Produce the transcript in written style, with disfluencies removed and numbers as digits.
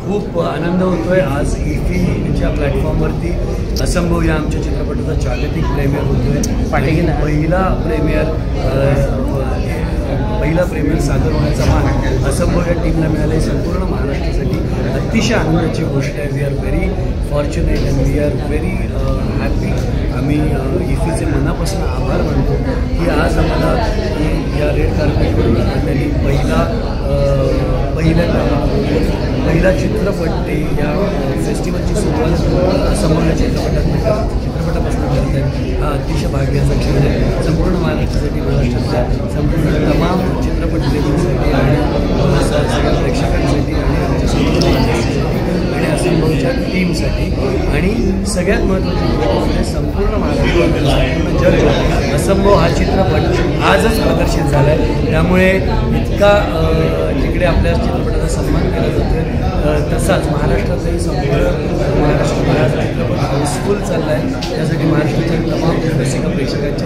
खूप आनंद होतोय आज ईफीच्या प्लॅटफॉर्मवरती असंभव या आमच्या चित्रपटाचा जागतिक प्रीमियर होतोय. पहिला प्रीमियर सादर होण्याचा मान असंभव या टीमला मिळाला. संपूर्ण महाराष्ट्रासाठी अतिशय आनंदाची गोष्ट आहे. We are very fortunate and we are very happy. आम्ही ईफीचे मनापासून आभार मानतो की आज आम्हाला या रेड कार्पेटवरून त्यांनी पहिला चित्रपट ते या फेस्टिवलची सुरुवात असंभव चित्रपटापासून करत आहेत. हा अतिशय भाग्याचा क्षण आहे संपूर्ण महाराष्ट्रासाठी, महाराष्ट्रातल्या संपूर्ण तमाम चित्रपट प्रेमींसाठी आणि सगळ्या प्रेक्षकांसाठी आणि आमच्या संपूर्ण आणि असंभवच्या टीमसाठी. आणि सगळ्यात महत्त्वाची गोष्ट म्हणजे संपूर्ण महाराष्ट्रातील संपूर्ण जग असंभव हा चित्रपट आजच प्रदर्शित झाला आहे. त्यामुळे इतका तिकडे आपल्या चित्रपटाचा सन्मान केला जातो. तसाच महाराष्ट्रातही संपूर्ण महाराष्ट्रात चित्रपट हाऊसफुल चालला आहे. त्यासाठी महाराष्ट्राच्या तमाम रसिक प्रेक्षकांच्या